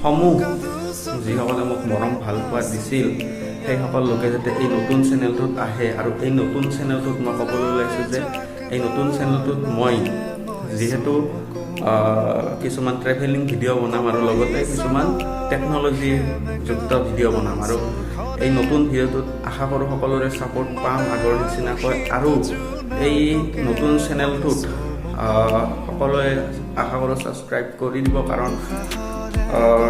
সমূহ যিসকলে মোক মৰম ভাল পোৱা দিছিল সেইসকল লোকে যাতে এই নতুন চেনেলটোত আহে আৰু এই নতুন চেনেলটোত মই ক'বলৈ ওলাইছোঁ যে এই নতুন চেনেলটোত মই যিহেতু কিছুমান ট্ৰেভেলিং ভিডিঅ' বনাম আৰু লগতে কিছুমান টেকন'লজিযুক্ত ভিডিঅ' বনাম আৰু এই নতুন ভিডিঅ'টোত আশা কৰোঁ সকলোৰে ছাপোৰ্ট পাম আগৰ নিচিনাকৈ আৰু এই নতুন চেনেলটোত সকলোৱে আশা কৰোঁ ছাবস্ক্ৰাইব কৰি দিব কাৰণ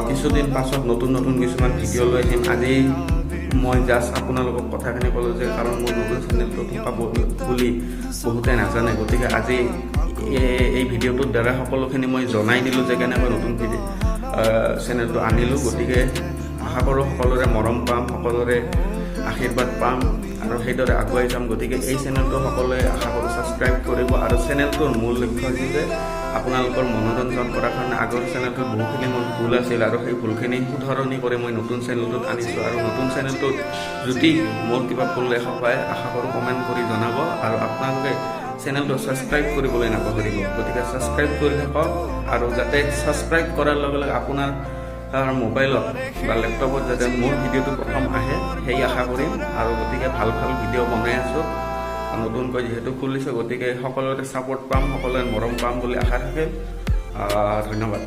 কিছুদিন পাছত নতুন কিছুমান ভিডিঅ' লৈ আহিম। আজি মই জাষ্ট আপোনালোকক কথাখিনি ক'লোঁ যে কাৰণ মোৰ নতুন চেনেলটো থকা বুলি বহুতে নাজানে, গতিকে আজি এই ভিডিঅ'টোৰ দ্বাৰা সকলোখিনি মই জনাই দিলোঁ যে কেনেকৈ নতুন চেনেলটো আনিলোঁ। গতিকে আশা কৰোঁ সকলোৰে মৰম পাম, সকলোৰে আশীৰ্বাদ পাম আৰু সেইদৰে আগুৱাই যাম। গতিকে এই চেনেলটো সকলোৱে আশা কৰোঁ ছাবস্ক্ৰাইব কৰিব আৰু চেনেলটোৰ মূল লক্ষ্য হৈছে যে আপোনালোকৰ মনোৰঞ্জন কৰাৰ কাৰণে আগৰ চেনেলটোত বহুখিনি মোৰ ভুল আছিল আৰু সেই ভুলখিনি শুধৰণি কৰি মই নতুন চেনেলটোত আনিছোঁ আৰু নতুন চেনেলটোত যদি মোৰ কিবা ভুল দেখা পায় আশা কৰোঁ কমেণ্ট কৰি জনাব আৰু আপোনালোকে চেনেলটো ছাবস্ক্ৰাইব কৰিবলৈ নাপাহৰিব। গতিকে ছাবস্ক্ৰাইব কৰি থাকক আৰু যাতে ছাবস্ক্ৰাইব কৰাৰ লগে লগে আপোনাৰ মোবাইলত বা লেপটপত যাতে মোৰ ভিডিঅ'টো প্ৰথম আহে সেই আশা কৰিম আৰু গতিকে ভাল ভিডিঅ' বনাই আছোঁ নতুনকৈ যিহেতু খুলিছোঁ। গতিকে সকলোৰে ছাপোৰ্ট পাম, সকলোৰে মৰম পাম বুলি আশা থাকে। ধন্যবাদ।